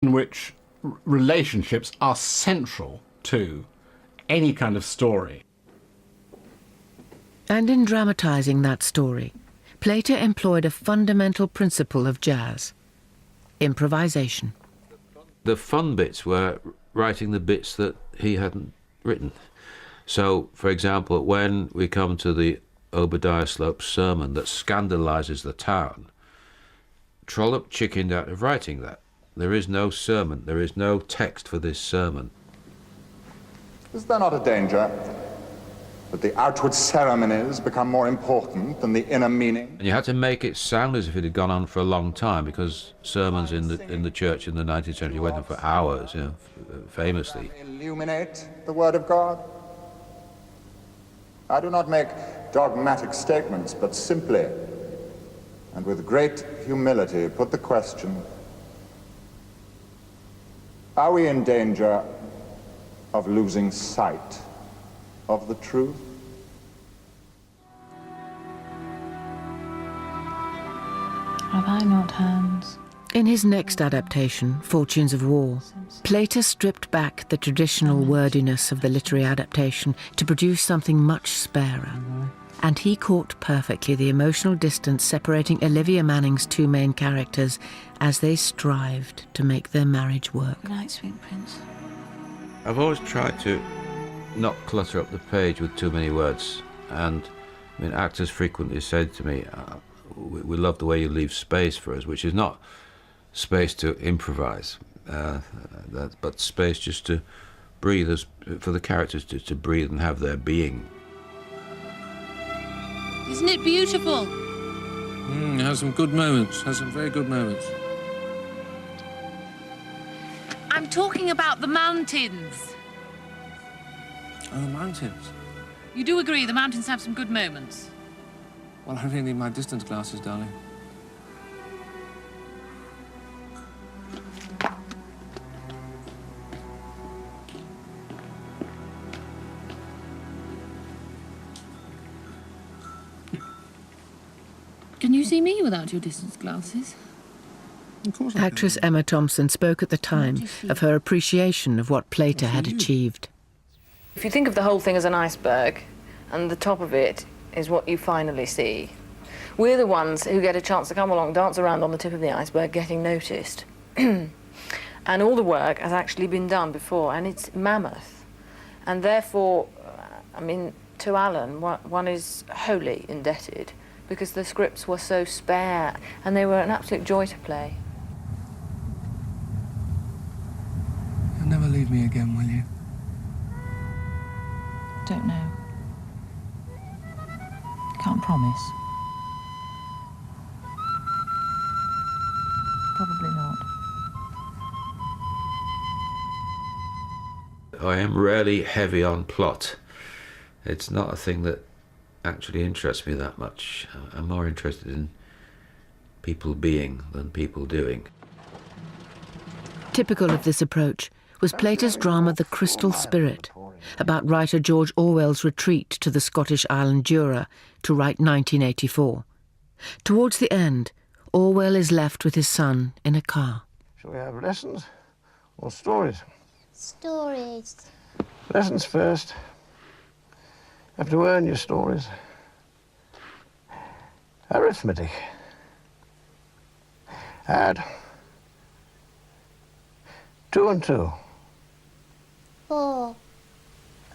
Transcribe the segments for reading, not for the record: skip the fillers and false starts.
in which relationships are central to any kind of story. And in dramatising that story, Plater employed a fundamental principle of jazz: improvisation. The fun bits were writing the bits that he hadn't written. So, for example, when we come to the Obadiah Slope sermon that scandalises the town, Trollope chickened out of writing that. There is no sermon, there is no text for this sermon. Is there not a danger that the outward ceremonies become more important than the inner meaning? And you had to make it sound as if it had gone on for a long time, because sermons in the church in the 19th century went on for hours, you know, famously. Illuminate the Word of God. I do not make dogmatic statements, but simply, and with great humility, put the question: are we in danger of losing sight of the truth? Have I not hands? In his next adaptation, Fortunes of War, Plater stripped back the traditional wordiness of the literary adaptation to produce something much sparer. And he caught perfectly the emotional distance separating Olivia Manning's two main characters as they strived to make their marriage work. Good night, sweet prince. I've always tried to not clutter up the page with too many words, and I mean, actors frequently said to me, we love the way you leave space for us, which is not space to improvise, but space just to breathe, for the characters to breathe and have their being. Isn't it beautiful? It has some good moments, has some very good moments. I'm talking about the mountains. Oh, the mountains. You do agree the mountains have some good moments? Well, I really need my distance glasses, darling. Can you see me without your distance glasses? Of course I can. Actress Emma Thompson spoke at the time of her appreciation of what Plater had achieved. If you think of the whole thing as an iceberg, and the top of it is what you finally see, we're the ones who get a chance to come along, dance around on the tip of the iceberg, getting noticed. And all the work has actually been done before, and it's mammoth. And therefore, I mean, to Alan, one is wholly indebted, because the scripts were so spare, and they were an absolute joy to play. You'll never leave me again, will you? Don't know. Can't promise. Probably not. I am rarely heavy on plot. It's not a thing that actually interests me that much. I'm more interested in people being than people doing. Typical of this approach was Plater's drama The Crystal Spirit, about writer George Orwell's retreat to the Scottish island Jura to write 1984. Towards the end, Orwell is left with his son in a car. Shall we have lessons or stories? Stories. Lessons first. You have to earn your stories. Arithmetic. Add 2 and 2. 4.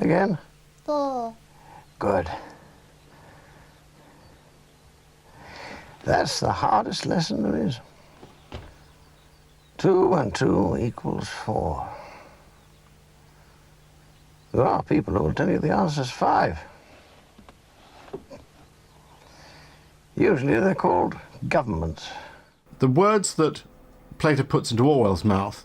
Again? 4. Good. That's the hardest lesson there is. 2 and 2 equals 4. There are people who will tell you the answer's 5. Usually they're called governments. The words that Plater puts into Orwell's mouth,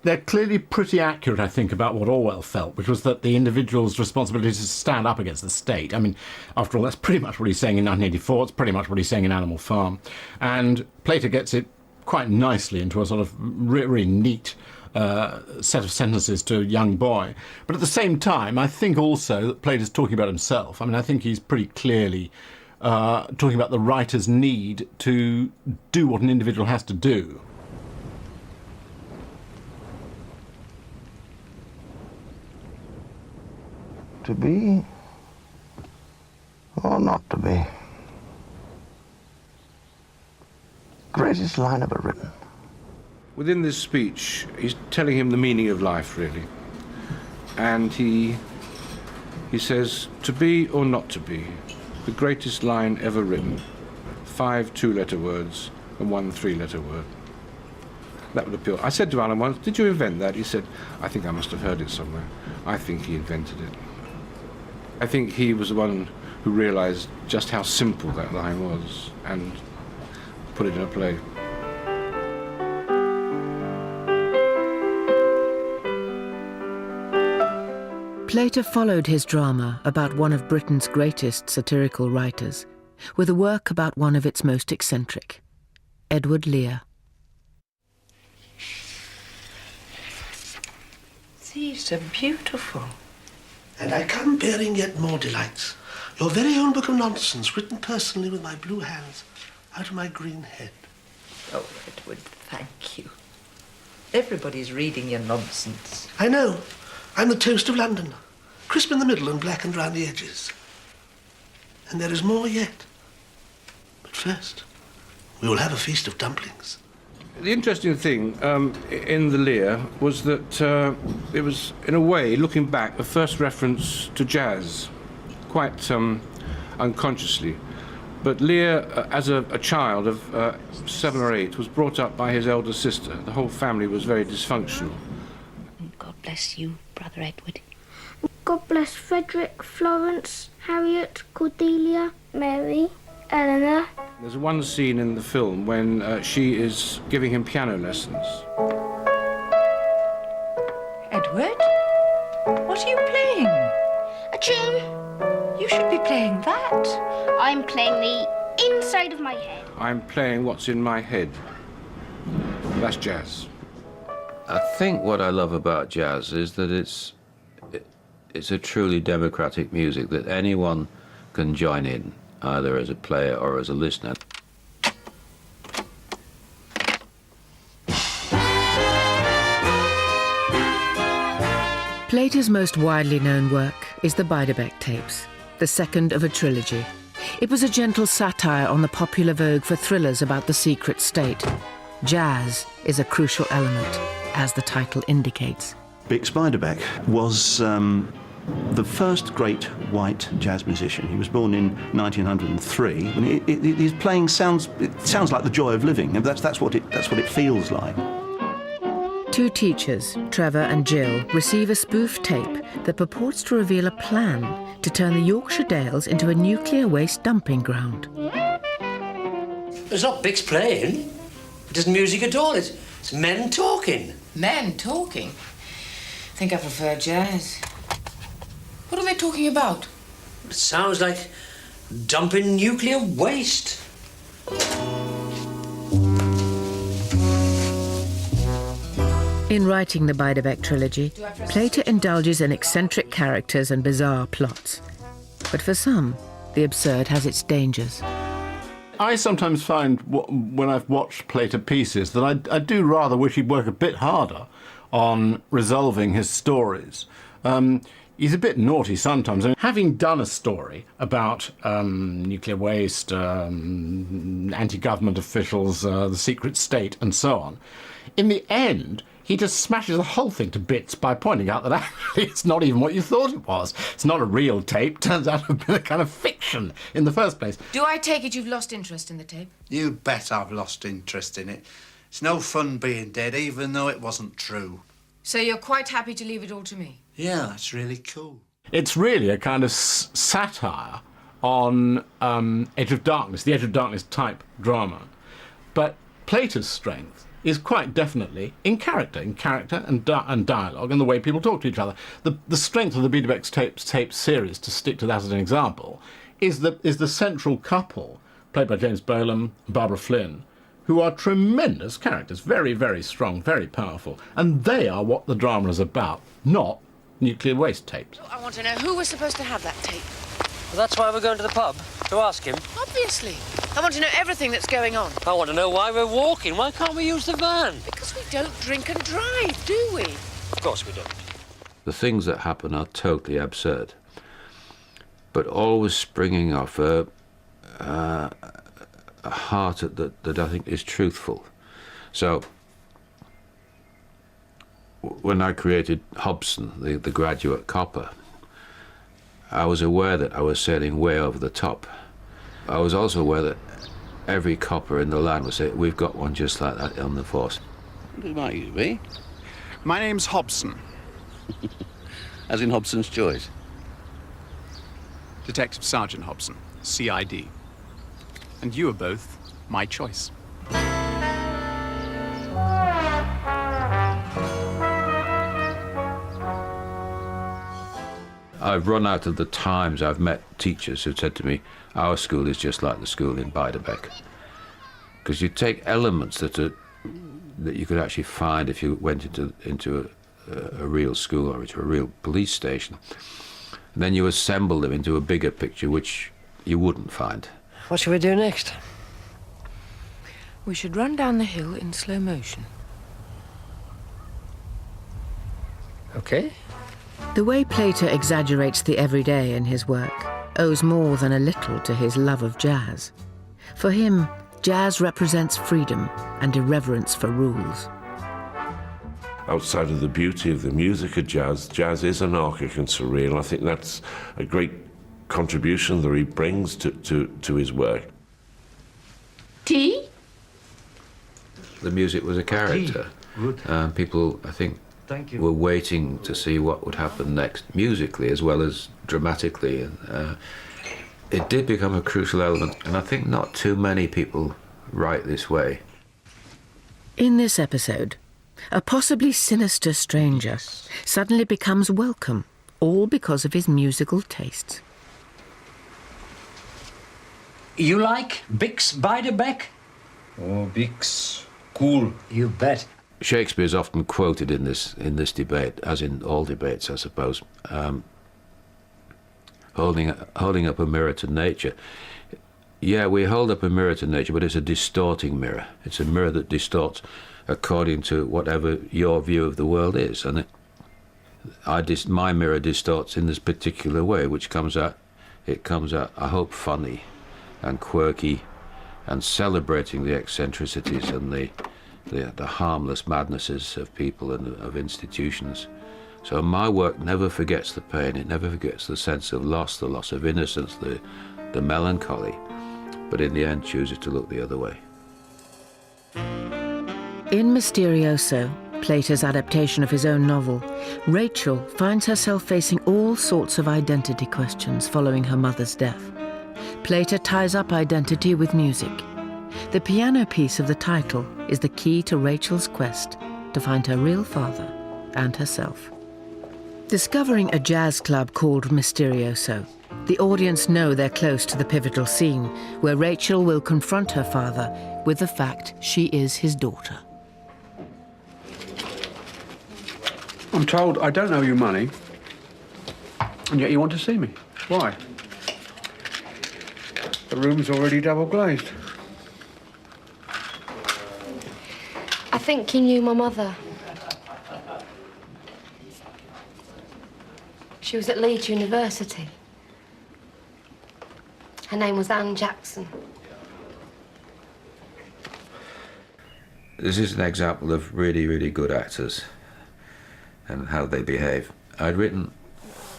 they're clearly pretty accurate, I think, about what Orwell felt, which was that the individual's responsibility is to stand up against the state. I mean, after all, that's pretty much what he's saying in 1984. It's pretty much what he's saying in Animal Farm. And Plater gets it quite nicely into a sort of really neat set of sentences to a young boy. But at the same time, I think also that Plater's talking about himself. I mean, I think he's pretty clearly talking about the writer's need to do what an individual has to do. To be or not to be? Greatest line ever written. Within this speech, he's telling him the meaning of life, really. And he says, to be or not to be, the greatest line ever written. 5 two-letter words and 1 three-letter word. That would appeal. I said to Alan once, did you invent that? He said, I think I must have heard it somewhere. I think he invented it. I think he was the one who realized just how simple that line was and put it in a play. Plater followed his drama about one of Britain's greatest satirical writers with a work about one of its most eccentric, Edward Lear. These are beautiful. And I come bearing yet more delights. Your very own book of nonsense, written personally with my blue hands, out of my green head. Oh, Edward, thank you. Everybody's reading your nonsense. I know. I'm the toast of London. Crisp in the middle and blackened round the edges. And there is more yet. But first, we will have a feast of dumplings. The interesting thing in the Lear was that it was, in a way, looking back, the first reference to jazz, quite unconsciously. But Lear, as a child of 7 or 8, was brought up by his elder sister. The whole family was very dysfunctional. God bless you, Brother Edward. God bless Frederick, Florence, Harriet, Cordelia, Mary, Eleanor. There's one scene in the film when she is giving him piano lessons. Edward, what are you playing? A tune. You should be playing that. I'm playing the inside of my head. I'm playing what's in my head. That's jazz. I think what I love about jazz is that it's a truly democratic music that anyone can join in, either as a player or as a listener. Plater's most widely known work is the Beiderbecke tapes, the second of a trilogy. It was a gentle satire on the popular vogue for thrillers about the secret state. Jazz is a crucial element, as the title indicates. Bix Beiderbecke was the first great white jazz musician. He was born in 1903. And his playing sounds like the joy of living. That's what it feels like. Two teachers, Trevor and Jill, receive a spoof tape that purports to reveal a plan to turn the Yorkshire Dales into a nuclear waste dumping ground. It's not Bix playing. It isn't music at all. It's men talking. Men talking? I think I prefer jazz. What are they talking about? It sounds like dumping nuclear waste. In writing the Beiderbecke trilogy, Plater indulges in eccentric characters and bizarre plots. But for some, the absurd has its dangers. I sometimes find, when I've watched Plater pieces, that I do rather wish he'd work a bit harder on resolving his stories. He's a bit naughty sometimes. I mean, having done a story about nuclear waste, anti-government officials, the secret state, and so on, in the end, he just smashes the whole thing to bits by pointing out that actually it's not even what you thought it was. It's not a real tape. Turns out to have been a kind of fiction in the first place. Do I take it you've lost interest in the tape? You bet I've lost interest in it. It's no fun being dead, even though it wasn't true. So you're quite happy to leave it all to me? Yeah, that's really cool. It's really a kind of satire on Edge of Darkness, the Edge of Darkness type drama. But Plater's strength is quite definitely in character and dialogue and the way people talk to each other. The strength of the Beiderbecke tape series, to stick to that as an example, is the central couple, played by James Bolam and Barbara Flynn, who are tremendous characters, very, very strong, very powerful. And they are what the drama is about, not nuclear waste tapes. I want to know who was supposed to have that tape. Well, that's why we're going to the pub, to ask him. Obviously. I want to know everything that's going on. I want to know why we're walking. Why can't we use the van? Because we don't drink and drive, do we? Of course we don't. The things that happen are totally absurd. but always springing off a heart that I think is truthful. So when I created Hobson, the graduate copper, I was aware that I was sailing way over the top. I was also aware that every copper in the land would say, we've got one just like that on the force. Who might you be? My name's Hobson. As in Hobson's Choice? Detective Sergeant Hobson, CID. And you are both my choice. I've run out of the times I've met teachers who've said to me, our school is just like the school in Beiderbecke. Because you take elements that you could actually find if you went into a real school or into a real police station, and then you assemble them into a bigger picture which you wouldn't find. What shall we do next? We should run down the hill in slow motion. Okay. The way Plater exaggerates the everyday in his work owes more than a little to his love of jazz. For him, jazz represents freedom and irreverence for rules. Outside of the beauty of the music of jazz, jazz is anarchic and surreal. I think that's a great contribution that he brings to his work. Tea? The music was a character. People, I think, were waiting to see what would happen next, musically as well as dramatically. And it did become a crucial element, and I think not too many people write this way. In this episode, a possibly sinister stranger suddenly becomes welcome, all because of his musical tastes. You like Bix Beiderbecke? Oh, Bix. Cool. You bet. Shakespeare is often quoted in this debate, as in all debates, I suppose, holding up a mirror to nature. Yeah, we hold up a mirror to nature, but it's a distorting mirror. It's a mirror that distorts according to whatever your view of the world is, and my mirror distorts in this particular way, which comes out, I hope, funny and quirky, and celebrating the eccentricities and the harmless madnesses of people and of institutions. So my work never forgets the pain, it never forgets the sense of loss, the loss of innocence, the melancholy, but in the end chooses to look the other way. In Mysterioso, Plater's adaptation of his own novel, Rachel finds herself facing all sorts of identity questions following her mother's death. Plater ties up identity with music. The piano piece of the title is the key to Rachel's quest to find her real father and herself. Discovering a jazz club called Mysterioso, the audience know they're close to the pivotal scene where Rachel will confront her father with the fact she is his daughter. I'm told I don't owe you money, and yet you want to see me. Why? The room's already double glazed. I think you knew my mother. She was at Leeds University. Her name was Anne Jackson. This is an example of really, really good actors and how they behave. I'd written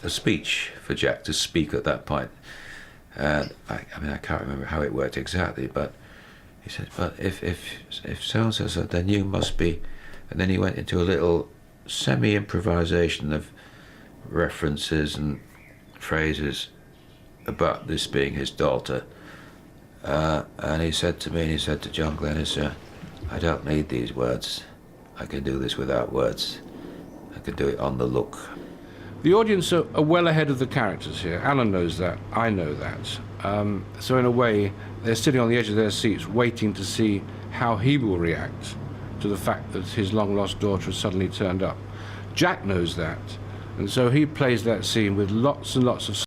a speech for Jack to speak at that point. And I can't remember how it worked exactly, but he said, but if so-and-so said, then you must be... And then he went into a little semi-improvisation of references and phrases about this being his daughter. And he said to me, and he said to John Glennis, I don't need these words. I can do this without words. I can do it on the look. The audience are well ahead of the characters here. Alan knows that. I know that. So in a way, they're sitting on the edge of their seats waiting to see how he will react to the fact that his long-lost daughter has suddenly turned up. Jack knows that, and so he plays that scene with lots and lots of